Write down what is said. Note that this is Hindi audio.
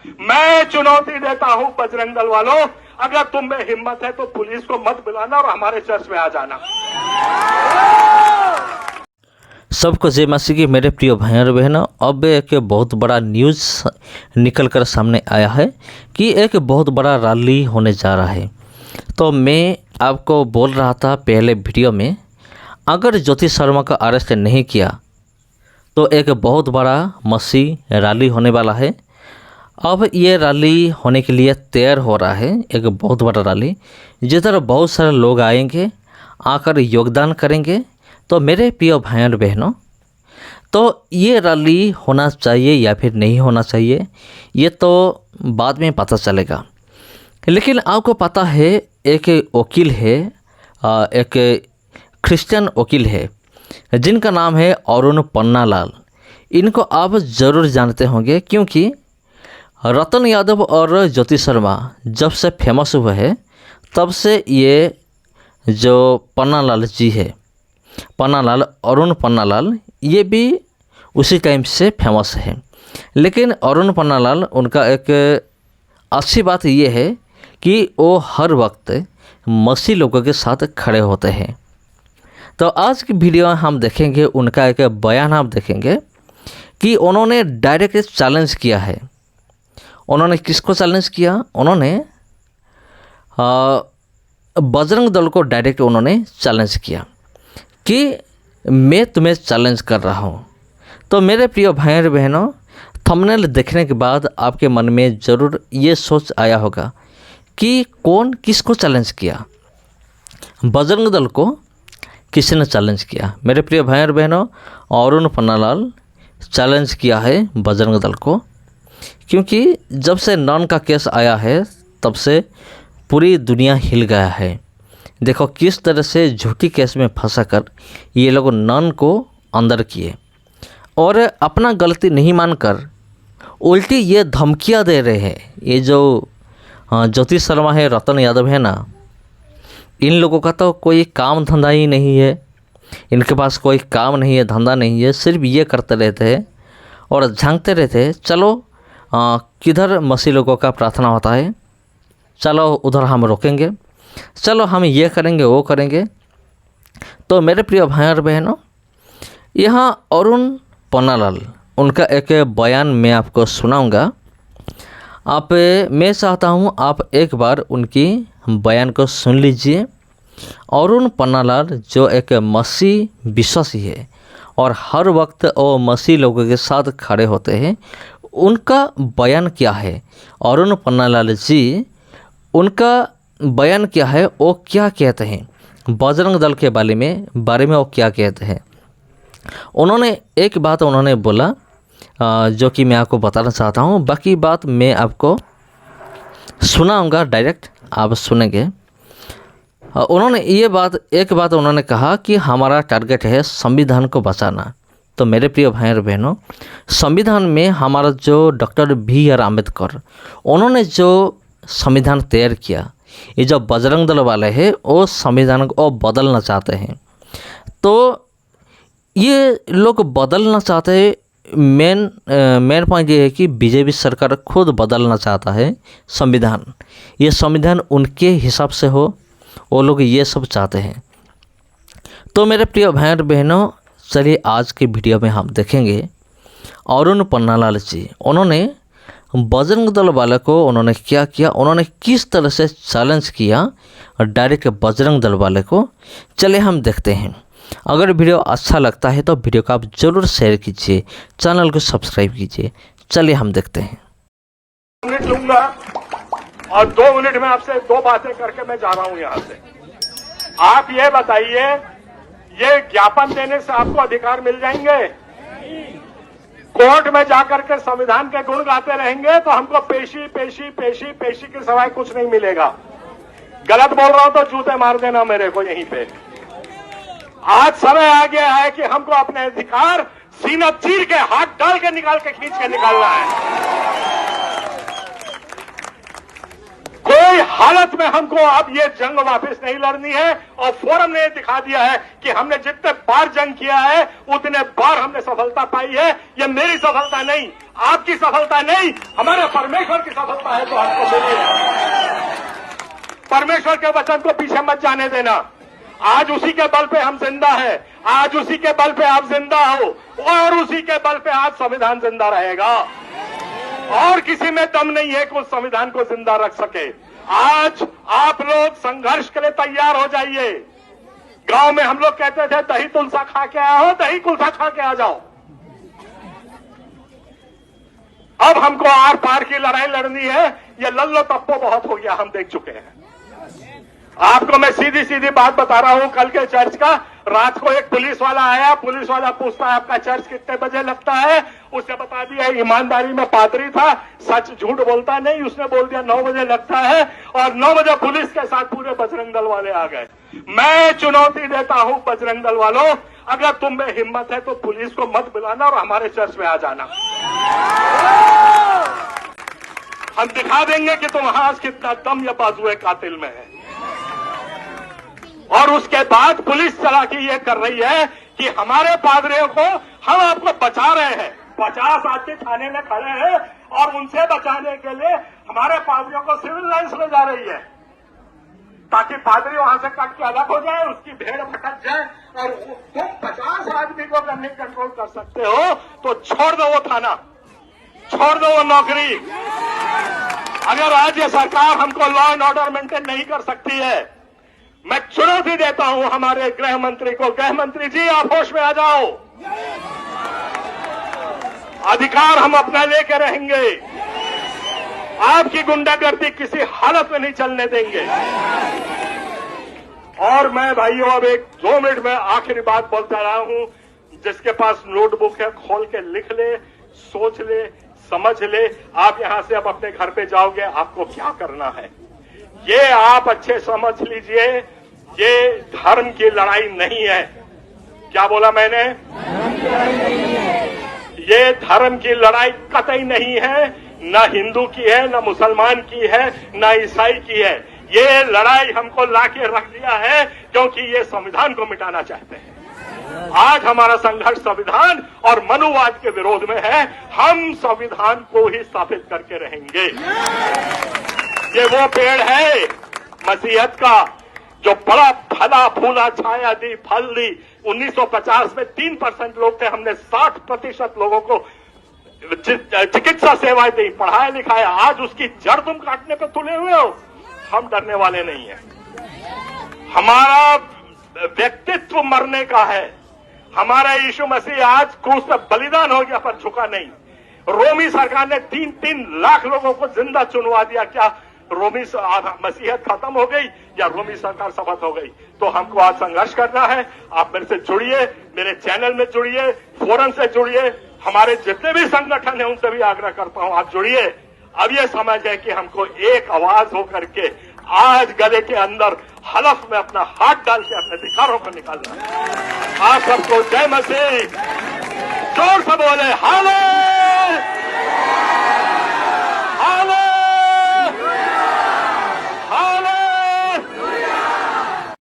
मैं चुनौती देता हूं बजरंग दल वालों, अगर तुम में हिम्मत है तो पुलिस को मत बुलाना और हमारे चर्च में आ जाना। सबको जय मसीह की मेरे प्रिय भाई और बहनों, अब एक बहुत बड़ा न्यूज़ निकल कर सामने आया है कि एक बहुत बड़ा रैली होने जा रहा है। तो मैं आपको बोल रहा था पहले वीडियो में, अगर ज्योति शर्मा का अरेस्ट नहीं किया तो एक बहुत बड़ा मसीह रैली होने वाला है। अब ये रैली होने के लिए तैयार हो रहा है, एक बहुत बड़ा रैली जिधर बहुत सारे लोग आएंगे, आकर योगदान करेंगे। तो मेरे प्रिय भाई और बहनों, तो ये रैली होना चाहिए या फिर नहीं होना चाहिए ये तो बाद में पता चलेगा। लेकिन आपको पता है एक वकील है, एक क्रिश्चियन वकील है जिनका नाम है अरुण पन्नालाल। इनको आप ज़रूर जानते होंगे क्योंकि रतन यादव और ज्योति शर्मा जब से फेमस हुए हैं तब से ये जो पन्नालाल जी है, पन्नालाल अरुण पन्नालाल, ये भी उसी टाइम से फेमस है। लेकिन अरुण पन्नालाल, उनका एक अच्छी बात ये है कि वो हर वक्त मसीह लोगों के साथ खड़े होते हैं। तो आज की वीडियो में हम देखेंगे, उनका एक बयान आप देखेंगे कि उन्होंने डायरेक्ट चैलेंज किया है। उन्होंने किसको चैलेंज किया? उन्होंने बजरंग दल को डायरेक्ट उन्होंने चैलेंज किया कि मैं तुम्हें चैलेंज कर रहा हूँ। तो मेरे प्रिय भाई और बहनों, थंबनेल देखने के बाद आपके मन में ज़रूर ये सोच आया होगा कि कौन किसको चैलेंज किया। बजरंग दल को किसने चैलेंज किया? मेरे प्रिय भाई और बहनों, अरुण पन्नालाल चैलेंज किया है बजरंग दल को, क्योंकि जब से नॉन का केस आया है तब से पूरी दुनिया हिल गया है। देखो किस तरह से झूठी केस में फंसाकर ये लोग नॉन को अंदर किए और अपना गलती नहीं मानकर उल्टी ये धमकियां दे रहे हैं। ये जो ज्योति शर्मा है, रतन यादव है ना, इन लोगों का तो कोई काम धंधा ही नहीं है, इनके पास कोई काम नहीं है, धंधा नहीं है, सिर्फ ये करते रहते हैं और झांकते रहते हैं। चलो किधर मसीह लोगों का प्रार्थना होता है, चलो उधर हम रोकेंगे, चलो हम ये करेंगे वो करेंगे। तो मेरे प्रिय भाई और बहनों, यहाँ अरुण पन्नालाल, उनका एक बयान मैं आपको सुनाऊंगा। मैं चाहता हूँ आप एक बार उनकी बयान को सुन लीजिए। अरुण पन्नालाल जो एक मसीह विश्वासी है और हर वक्त वो मसीह लोगों के साथ खड़े होते हैं, उनका बयान क्या है? अरुण पन्नालाल जी, उनका बयान क्या है, वो क्या कहते हैं बजरंग दल के बारे में वो क्या कहते हैं? उन्होंने एक बात उन्होंने बोला जो कि मैं आपको बताना चाहता हूँ। बाकी बात मैं आपको सुनाऊंगा, डायरेक्ट आप सुनेंगे। उन्होंने एक बात उन्होंने कहा कि हमारा टारगेट है संविधान को बचाना। तो मेरे प्रिय भाई और बहनों, संविधान में हमारा जो डॉक्टर BR अम्बेडकर, उन्होंने जो संविधान तैयार किया, ये जो बजरंग दल वाले हैं वो संविधान को बदलना चाहते हैं। तो ये लोग बदलना चाहते हैं। मेन पॉइंट ये है कि बीजेपी सरकार खुद बदलना चाहता है संविधान। ये संविधान उनके हिसाब से हो, वो लोग ये सब चाहते हैं। तो मेरे प्रिय भाई और बहनों, चलिए आज के वीडियो में हम देखेंगे अरुण पन्नालाल जी, उन्होंने बजरंग दल वाले को उन्होंने क्या किया, उन्होंने किस तरह से चैलेंज किया डायरेक्ट बजरंग दल वाले को। चलिए हम देखते हैं। अगर वीडियो अच्छा लगता है तो वीडियो को आप ज़रूर शेयर कीजिए, चैनल को सब्सक्राइब कीजिए। चलिए हम देखते हैं। मिनट लूंगा और 2 मिनट में आपसे 2 बातें करके मैं जा रहा हूं यहां से। आप ये बताइए, ये ज्ञापन देने से आपको अधिकार मिल जाएंगे? कोर्ट में जाकर के संविधान के गुण गाते रहेंगे तो हमको पेशी पेशी पेशी पेशी के सिवाय कुछ नहीं मिलेगा। गलत बोल रहा हूं तो जूते मार देना मेरे को यहीं पे। आज समय आ गया है कि हमको अपने अधिकार सीना चीर के, हाथ डाल के निकाल के, खींच के निकालना है। कोई हालत में हमको अब ये जंग वापस नहीं लड़नी है। और फोरम ने दिखा दिया है कि हमने जितने बार जंग किया है उतने बार हमने सफलता पाई है। ये मेरी सफलता नहीं, आपकी सफलता नहीं, हमारे परमेश्वर की सफलता है तो हमको मिलेगा। परमेश्वर के वचन को पीछे मत जाने देना। आज उसी के बल पे हम जिंदा हैं, आज उसी के बल पे आप जिंदा हो और उसी के बल पे आज संविधान जिंदा रहेगा। और किसी में दम नहीं है कि उस संविधान को जिंदा रख सके। आज आप लोग संघर्ष के लिए तैयार हो जाइए। गांव में हम लोग कहते थे दही तुलसा खा के आया हो, दही कुल्सा खा के आ जाओ। अब हमको आर पार की लड़ाई लड़नी है। ये लल्लो तप्पो बहुत हो गया, हम देख चुके हैं। आपको मैं सीधी सीधी बात बता रहा हूं। कल के चर्च का रात को एक पुलिस वाला आया, पुलिस वाला पूछता है आपका चर्च कितने बजे लगता है। उसने बता दिया ईमानदारी में पादरी था, सच झूठ बोलता नहीं। उसने बोल दिया 9 बजे लगता है और 9 बजे पुलिस के साथ पूरे बजरंग दल वाले आ गए। मैं चुनौती देता हूं बजरंग दल वालों, अगर तुम में हिम्मत है तो पुलिस को मत बुलाना और हमारे चर्च में आ जाना। हम दिखा देंगे कि तुम्हारा कितना दम या बाजुए कातिल में है। और उसके बाद पुलिस चालाकी ये कर रही है कि हमारे पादरियों को हम आपको बचा रहे हैं। 50 आदमी थाने में खड़े हैं और उनसे बचाने के लिए हमारे पादरियों को सिविल लाइन्स में जा रही है, ताकि पादरी वहां से कट के अलग हो जाए, उसकी भेड़ भटक जाए। और तुम 50 आदमी को अगर नहीं कंट्रोल कर सकते हो तो छोड़ दो वो थाना, छोड़ दो वो नौकरी। अगर राज्य सरकार हमको लॉ एंड ऑर्डर मेंटेन नहीं कर सकती है, मैं चुनौती देता हूं हमारे गृह मंत्री को, गृह मंत्री जी आप होश में आ जाओ। अधिकार हम अपना लेके रहेंगे, आपकी गुंडागर्दी किसी हालत में नहीं चलने देंगे। और मैं भाइयों अब 1-2 मिनट में आखिरी बात बोलता रहा हूं। जिसके पास नोटबुक है खोल के लिख ले, सोच ले, समझ ले। आप यहां से अब अपने घर पे जाओगे, आपको क्या करना है ये आप अच्छे समझ लीजिए। ये धर्म की लड़ाई नहीं है। क्या बोला मैंने? ये धर्म की लड़ाई कतई नहीं है, न हिंदू की है, न मुसलमान की है, न ईसाई की है। ये लड़ाई हमको लाके रख दिया है क्योंकि ये संविधान को मिटाना चाहते हैं। आज हमारा संघर्ष संविधान और मनुवाद के विरोध में है। हम संविधान को ही स्थापित करके रहेंगे। ये वो पेड़ है मसीहत का जो बड़ा फला फूला, छाया दी, फल दी। 1950 में 3% लोग थे, हमने 60% लोगों को चिकित्सा सेवाएं दी, पढ़ाया लिखाया। आज उसकी जड़ तुम काटने पे तुले हुए हो। हम डरने वाले नहीं हैं। हमारा व्यक्तित्व मरने का है। हमारा यीशु मसीह आज क्रूस पे बलिदान हो गया पर झुका नहीं। रोमी सरकार ने 3-3 लाख लोगों को जिंदा चुनवा दिया। क्या रोमी मसीहत खत्म हो गई या रोमी सरकार समाप्त हो गई? तो हमको आज संघर्ष करना है। आप मेरे से जुड़िए, मेरे चैनल में जुड़िए, फोरम से जुड़िए। हमारे जितने भी संगठन हैं उनसे भी आग्रह करता हूं आप जुड़िए। अब यह समझ है कि हमको एक आवाज होकर के आज गले के अंदर हलफ में अपना हाथ डाल के अपने अधिकारों को निकालना है। आप सबको जय मसीह। जोर से बोले हाथ